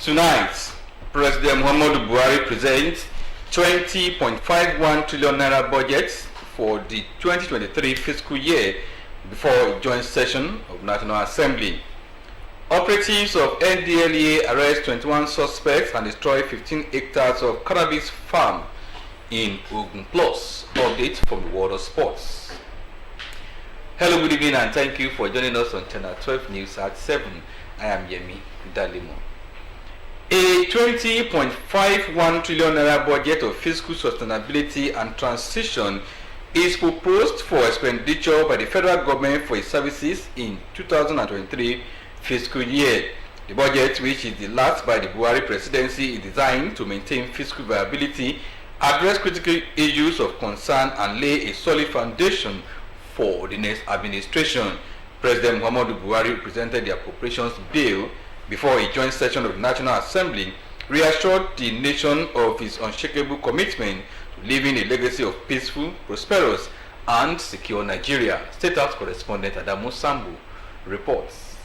Tonight, President Muhammadu Buhari presents 20.51 trillion naira budget for the 2023 fiscal year before a joint session of National Assembly. Operatives of NDLEA arrest 21 suspects and destroy 15 hectares of cannabis farm in Ogun Plus. Update from the world of sports. Hello, good evening, and thank you for joining us on Channel 12 News at 7. I am Yemi Dalimo. A 20.51 trillion naira budget of fiscal sustainability and transition is proposed for expenditure by the federal government for its services in 2023 fiscal year. The budget, which is the last by the Buhari presidency, is designed to maintain fiscal viability, address critical issues of concern, and lay a solid foundation for the next administration. President Muhammadu Buhari presented the appropriations bill before a joint session of the National Assembly, reassured the nation of its unshakable commitment to leaving a legacy of peaceful, prosperous, and secure Nigeria. State House correspondent Adamu Sambu reports.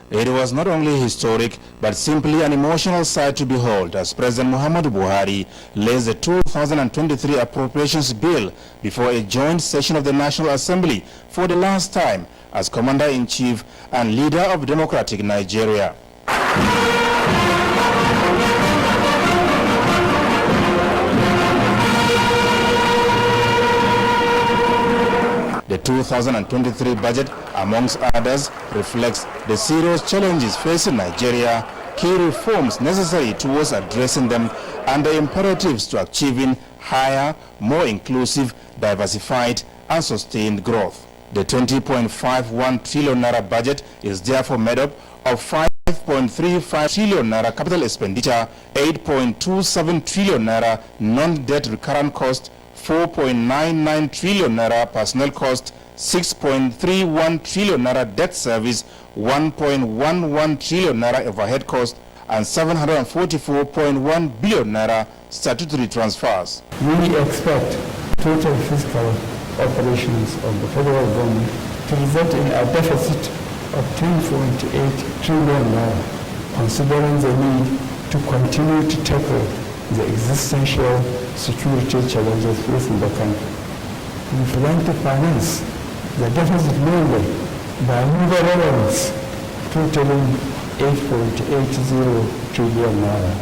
It was not only historic, but simply an emotional sight to behold as President Muhammadu Buhari lays the 2023 appropriations bill before a joint session of the National Assembly for the last time as Commander-in-Chief and leader of democratic Nigeria. The 2023 budget, amongst others, reflects the serious challenges facing Nigeria, key reforms necessary towards addressing them, and the imperatives to achieving higher, more inclusive, diversified, and sustained growth. The 20.51 trillion naira budget is therefore made up of 5.35 trillion naira capital expenditure, 8.27 trillion naira non-debt recurrent cost, 4.99 trillion naira personnel cost, 6.31 trillion naira debt service, 1.11 trillion naira overhead cost, and 744.1 billion naira statutory transfers. We expect total fiscal operations of the federal government to result in a deficit of 10.8 trillion naira, considering the need to continue to tackle the existential security challenges facing the country. We plan to finance the deficit mainly by new revenues totaling 8.80 trillion naira,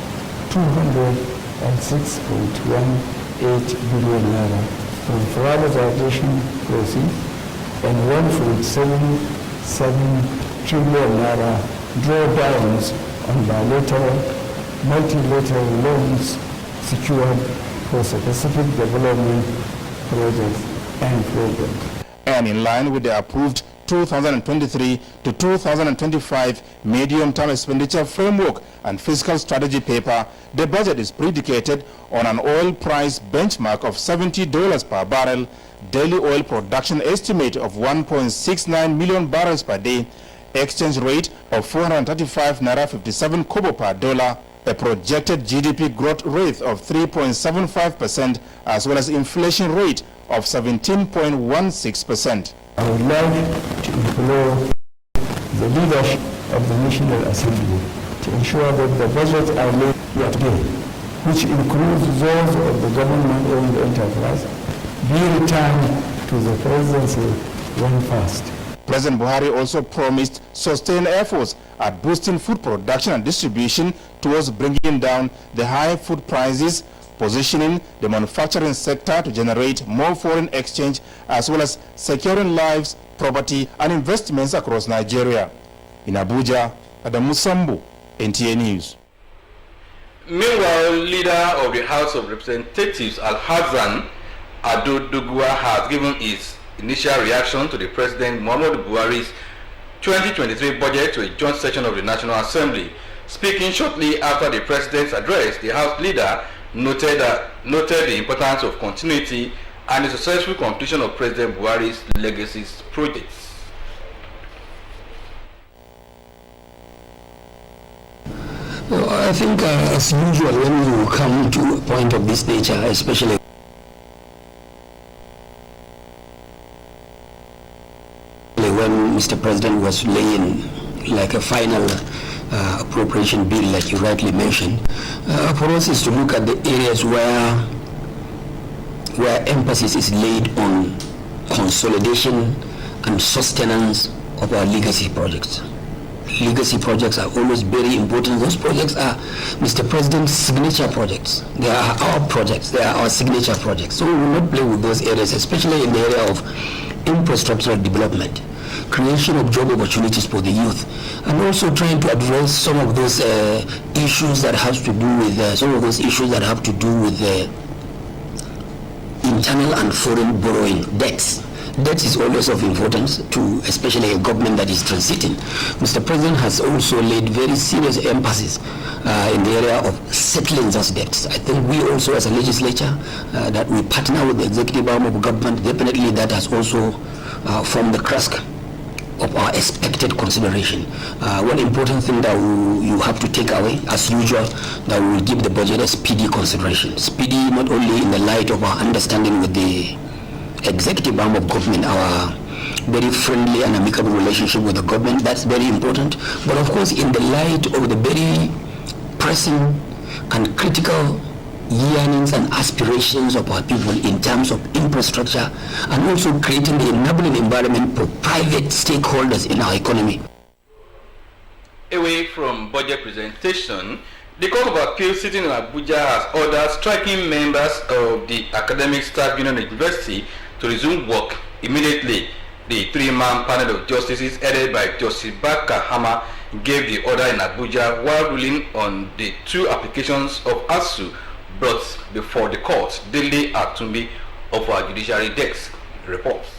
206.18 billion naira from privatization proceeds, and 1.77 trillion naira drawdowns on bilateral, multilateral loans secured for specific development projects and programs. And in line with the approved 2023 to 2025 medium-term expenditure framework and fiscal strategy paper, the budget is predicated on an oil price benchmark of $70 per barrel, daily oil production estimate of 1.69 million barrels per day, exchange rate of 435 naira 57 kobo per dollar, a projected GDP growth rate of 3.75%, as well as inflation rate of 17.16%. I would like to implore the leadership of the National Assembly to ensure that the budgets are laid here today, which includes those of the government-owned enterprise, be returned to the presidency when passed. President Buhari also promised sustained efforts at boosting food production and distribution towards bringing down the high food prices, positioning the manufacturing sector to generate more foreign exchange, as well as securing lives, property, and investments across Nigeria. In Abuja, Adamu Sambu, NTA News. Meanwhile, leader of the House of Representatives, Al-Hassan Ado-Doguwa, has given his initial reaction to the President Muhammadu Buhari's 2023 budget to a joint session of the National Assembly. Speaking shortly after the President's address, the House leader noted the importance of continuity and the successful completion of President Buhari's legacy projects. Well, I think as usual, when you come to a point of this nature, especially when Mr. President was laying like a final appropriation bill, like you rightly mentioned, for us is to look at the areas where emphasis is laid on consolidation and sustenance of our legacy projects. Legacy projects are always very important. Those projects are Mr. President's signature projects. They are our projects. They are our signature projects. So we will not play with those areas, especially in the area of infrastructural development, creation of job opportunities for the youth, and also trying to address some of those issues that have to do with internal and foreign borrowing debts. Debt is always of importance to especially a government that is transiting. Mr. President has also laid very serious emphasis in the area of settling those debts. I think we also as a legislature that we partner with the executive arm of government, definitely that has also formed the crust of our expected consideration. One important thing that you have to take away, as usual, that we will give the budget a speedy consideration. Speedy not only in the light of our understanding with the executive arm of government, our very friendly and amicable relationship with the government, that's very important, but of course in the light of the very pressing and critical yearnings and aspirations of our people in terms of infrastructure and also creating the enabling environment for private stakeholders in our economy. Away from budget presentation, the Court of Appeal sitting in Abuja has ordered striking members of the Academic Staff Union University to resume work immediately. The three-man panel of justices headed by Justice Baka Hama gave the order in Abuja while ruling on the two applications of ASU brought before the court. Daily Atumbi of our judiciary desk reports.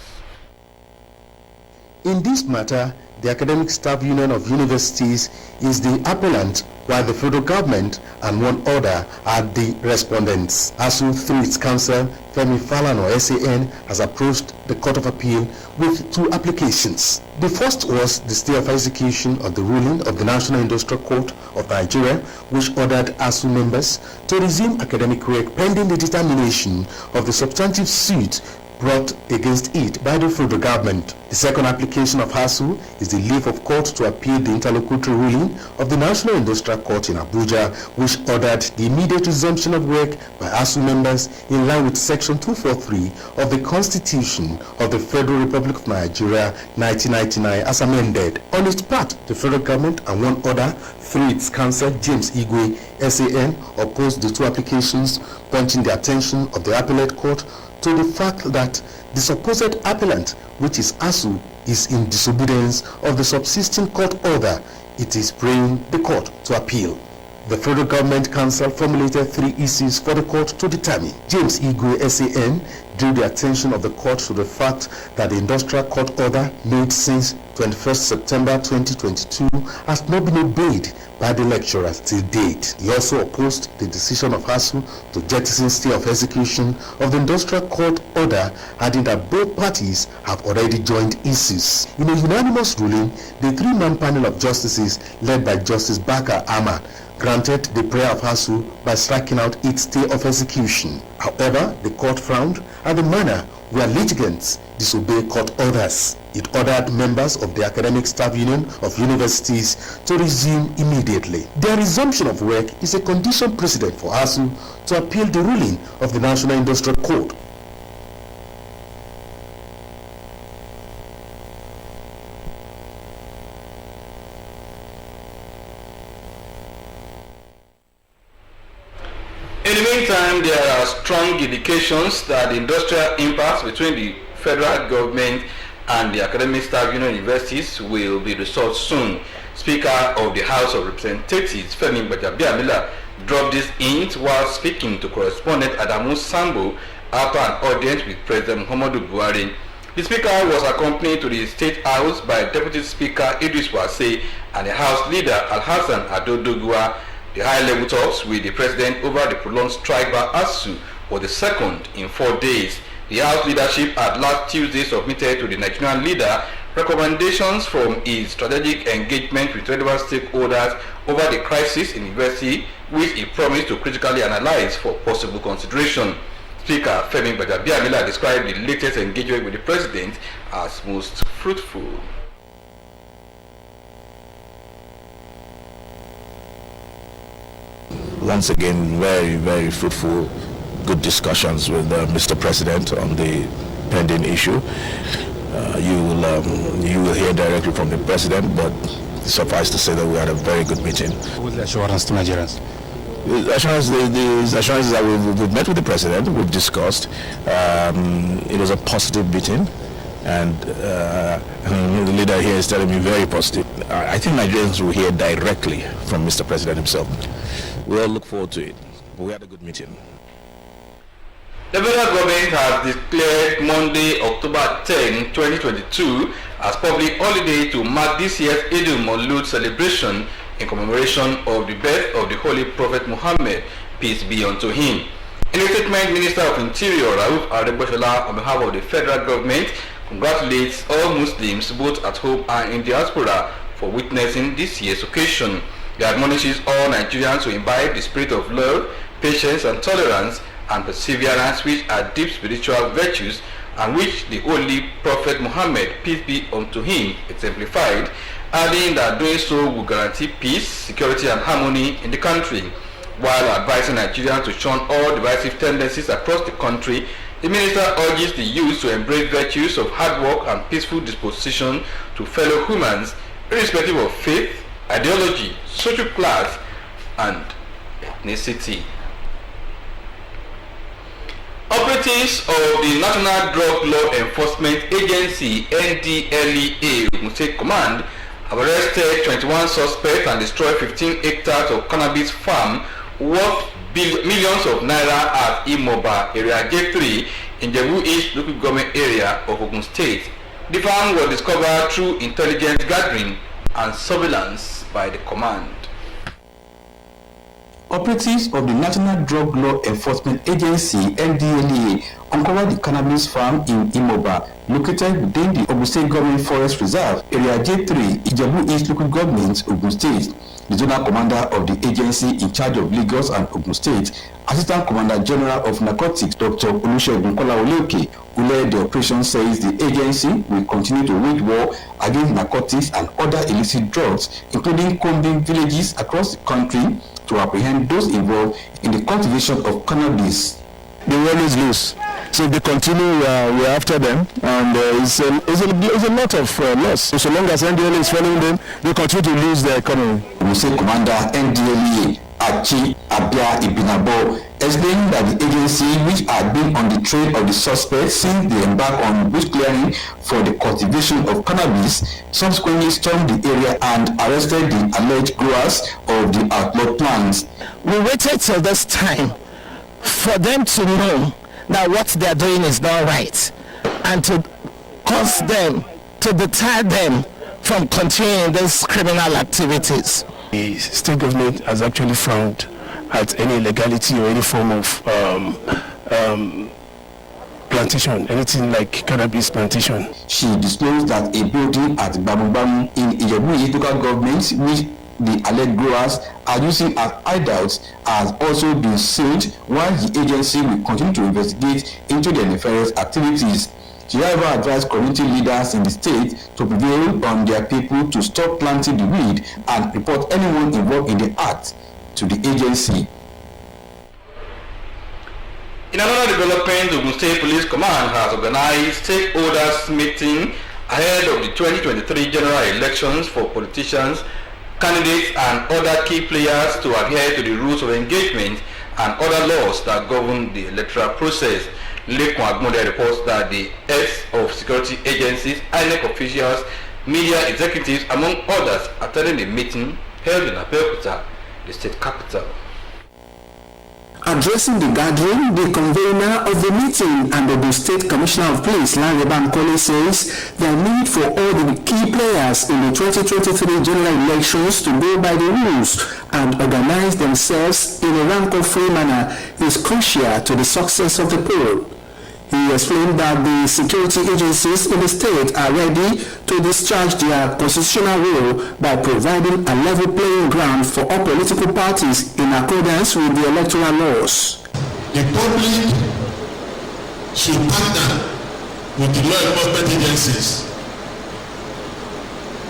In this matter, the Academic Staff Union of Universities is the appellant, while the federal government and one other are the respondents. ASU, through its counsel, Femi Falana SAN, has approached the Court of Appeal with two applications. The first was the stay of execution of the ruling of the National Industrial Court of Nigeria, which ordered ASU members to resume academic work pending the determination of the substantive suit brought against it by the federal government. The second application of ASU is the leave of court to appeal the interlocutory ruling of the National Industrial Court in Abuja, which ordered the immediate resumption of work by ASU members in line with Section 243 of the Constitution of the Federal Republic of Nigeria 1999 as amended. On its part, the federal government and one other, through its counsel James Igwe SAN, opposed the two applications, pointing the attention of the appellate court to the fact that the supposed appellant, which is ASU, is in disobedience of the subsisting court order. It is praying the court to appeal. The federal government council formulated three issues for the court to determine. James Igwe SAN drew the attention of the court to the fact that the industrial court order made since 21st September 2022 has not been obeyed by the lecturers till date. He also opposed the decision of ASU to jettison stay of execution of the industrial court order, adding that both parties have already joined issues. In a unanimous ruling, the three-man panel of justices led by Justice Baka Ahmad granted the prayer of ASU by striking out its stay of execution. However, the court frowned at the manner where litigants disobey court orders. It ordered members of the Academic Staff Union of Universities to resume immediately. Their resumption of work is a condition precedent for ASU to appeal the ruling of the National Industrial Court. In the meantime, there are strong indications that the industrial impasse between the federal government and the Academic Staff Union Universities will be resolved soon. Speaker of the House of Representatives, Femi Gbajabiamila, dropped this hint while speaking to correspondent Adamu Sambo after an audience with President Muhammadu Buhari. The speaker was accompanied to the State House by Deputy Speaker Idris Wase and the House Leader Alhassan Adodogua. The high-level talks with the President over the prolonged strike by ASU was the second in 4 days. The House leadership had last Tuesday submitted to the Nigerian leader recommendations from his strategic engagement with relevant stakeholders over the crisis in the university, which he promised to critically analyze for possible consideration. Speaker Femi Gbajabiamila described the latest engagement with the President as most fruitful. once again, very, very fruitful, good discussions with Mr. President on the pending issue. You will hear directly from the President, but suffice to say that we had a very good meeting. What was the assurance to Nigerians? The assurance is that we've met with the President, we've discussed. It was a positive meeting, and the leader here is telling me very positive. I think Nigerians will hear directly from Mr. President himself. We'll look forward to it. We had a good meeting. The federal government has declared Monday, October 10, 2022 as public holiday to mark this year's Eid al-Maulud celebration in commemoration of the birth of the Holy Prophet Muhammad, peace be unto him. In a statement, Minister of Interior Rauf Aregbesola, on behalf of the federal government, congratulates all Muslims both at home and in diaspora for witnessing this year's occasion. He admonishes all Nigerians to imbibe the spirit of love, patience and tolerance and perseverance, which are deep spiritual virtues and which the Holy Prophet Muhammad, peace be unto him, exemplified, adding that doing so will guarantee peace, security and harmony in the country. While advising Nigerians to shun all divisive tendencies across the country, the minister urges the youth to embrace virtues of hard work and peaceful disposition to fellow humans, irrespective of faith, ideology, social class and ethnicity. Operatives of the National Drug Law Enforcement Agency (NDLEA) Ogun State Command have arrested 21 suspects and destroyed 15 hectares of cannabis farm worth millions of naira at Imoba Area J3 in Jebu East local government area of Ogun State. The farm was discovered through intelligence gathering and surveillance by the command. Operatives of the National Drug Law Enforcement Agency (NDLEA) uncovered the cannabis farm in Imoba, located within the Ogun State Government Forest Reserve, Area J3, Ijebu East Local Government, Ogun State. The Zonal Commander of the agency in charge of Lagos and Ogun State, Assistant Commander General of Narcotics, Dr. Olusegun Kolawoleoke, who led the operation, says the agency will continue to wage war against narcotics and other illicit drugs, including combing villages across the country to apprehend those involved in the cultivation of cannabis. They will always lose. So if they continue, we're after them, and it's a lot of loss. So long as NDLEA is following them, they continue to lose their economy. State Commander NDLEA Nta Abeokuta explained that the agency, which had been on the trail of the suspects since they embarked on bush clearing for the cultivation of cannabis, subsequently stormed the area and arrested the alleged growers of the outlawed plants. We waited till this time for them to know that what they are doing is not right, and to cause them, to deter them from continuing these criminal activities. The state government has actually frowned at any illegality or any form of plantation, anything like cannabis plantation. She disclosed that a building at Babubamu in Ijebu local government, which the alleged growers are using as hideouts, has also been sealed, while the agency will continue to investigate into their nefarious activities. She however advised community leaders in the state to prevail on their people to stop planting the weed and report anyone involved in the act to the agency. In another development, the Ogun State Police Command has organized stakeholders meeting ahead of the 2023 general elections for politicians, candidates and other key players to adhere to the rules of engagement and other laws that govern the electoral process. Lekun Agmonde reports that the heads of security agencies, INEC officials, media executives, among others, attended the meeting held in Abeokuta, the state capital. Addressing the gathering, the convener of the meeting and the State Commissioner of Police, Lanre Bankole, says the need for all the key players in the 2023 general elections to go by the rules and organize themselves in a rancor-free manner is crucial to the success of the poll. He explained that the security agencies in the state are ready to discharge their constitutional role by providing a level playing ground for all political parties in accordance with the electoral laws. The public should partner with the law enforcement agencies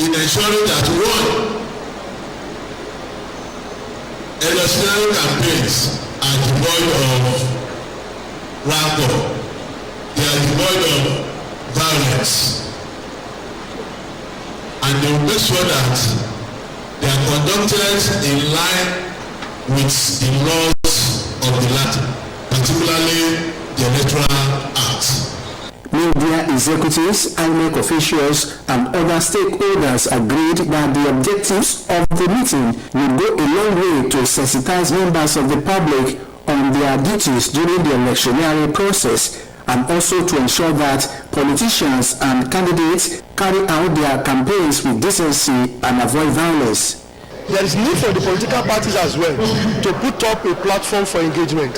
in ensuring that one, presidential campaigns are devoid of rancor. They are devoid of violence. And they will make sure that they are conducted in line with the laws of the land, particularly the Electoral Act. Media executives, INEC officials, and other stakeholders agreed that the objectives of the meeting will go a long way to sensitize members of the public on their duties during the electioneering process, and also to ensure that politicians and candidates carry out their campaigns with decency and avoid violence. There is need for the political parties as well to put up a platform for engagement.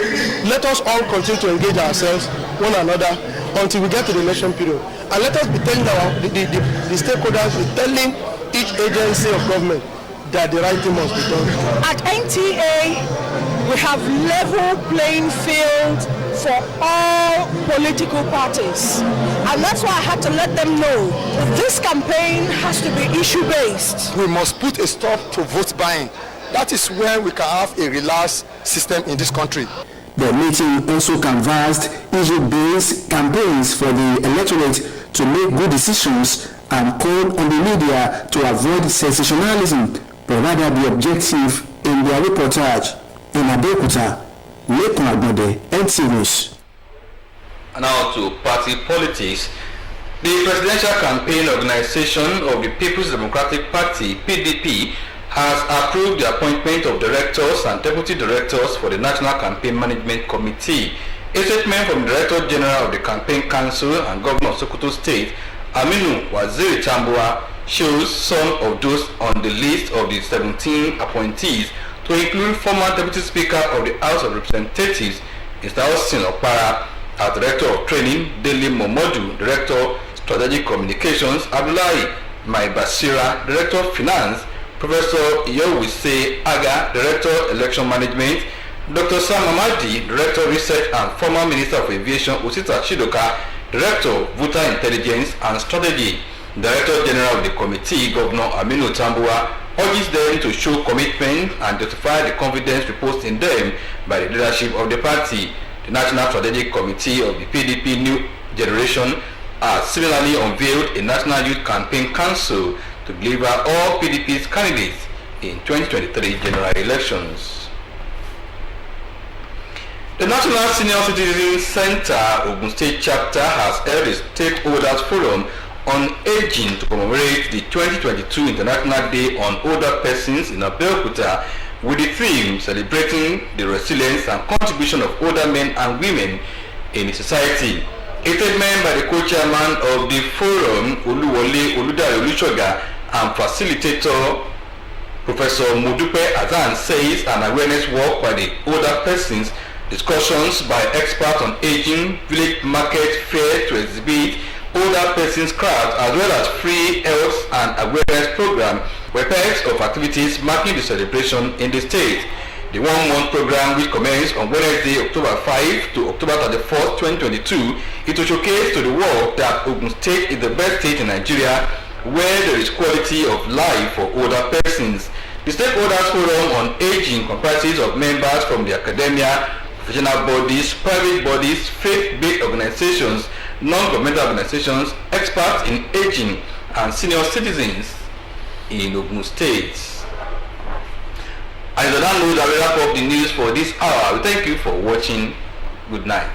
Let us all continue to engage ourselves, one another, until we get to the election period. And let us be telling the stakeholders, be telling each agency of government that the right thing must be done. At NTA, we have level playing field for all political parties. And that's why I had to let them know that this campaign has to be issue-based. We must put a stop to vote buying. That is when we can have a relaxed system in this country. The meeting also canvassed issue-based campaigns for the electorate to make good decisions and called on the media to avoid sensationalism, but rather be objective in their reportage. In Abeokuta, NTA News. Now to party politics. The Presidential Campaign Organization of the People's Democratic Party, PDP, has approved the appointment of directors and deputy directors for the National Campaign Management Committee. A statement from the Director General of the Campaign Council and Governor of Sokoto State, Aminu Waziri Tambuwa, shows some of those on the list of the 17 appointees, to include former Deputy Speaker of the House of Representatives, Mr. Austin Opara, as Director of Training, Dele Momodu, Director of Strategic Communications, Abdullahi Maibasira, Director of Finance, Professor Yowise Aga, Director of Election Management, Dr. Sam Amadi, Director of Research and former Minister of Aviation, Osita Chidoka, Director of Voter Intelligence and Strategy. Director General of the Committee, Governor Aminu Tambuwa, urges them to show commitment and justify the confidence reposed in them by the leadership of the party. The National Strategic Committee of the PDP New Generation has similarly unveiled a National Youth Campaign Council to deliver all PDP's candidates in 2023 general elections. The National Senior Citizens Center Ogun State Chapter has held a Stakeholders Forum on Aging to commemorate the 2022 International Day on Older Persons in Abeokuta, with the theme celebrating the resilience and contribution of older men and women in society. A statement by the co-chairman of the forum, Oluwole Oludare Olusoga, and facilitator Professor Mudupe Azan, says an awareness work by the older persons, discussions by experts on aging, village market fair to exhibit older persons craft, as well as free health and awareness program were parts of activities marking the celebration in the state. The one-month program, which commenced on Wednesday, October 5 to October 31st, 2022, is to showcase to the world that Ogun State is the best state in Nigeria where there is quality of life for older persons. The Stakeholders Forum on Aging comprises of members from the academia, professional bodies, private bodies, faith-based organizations, non-governmental organizations, experts in aging, and senior citizens in Ogun State. And on that note, I will wrap up the news for this hour. We thank you for watching. Good night.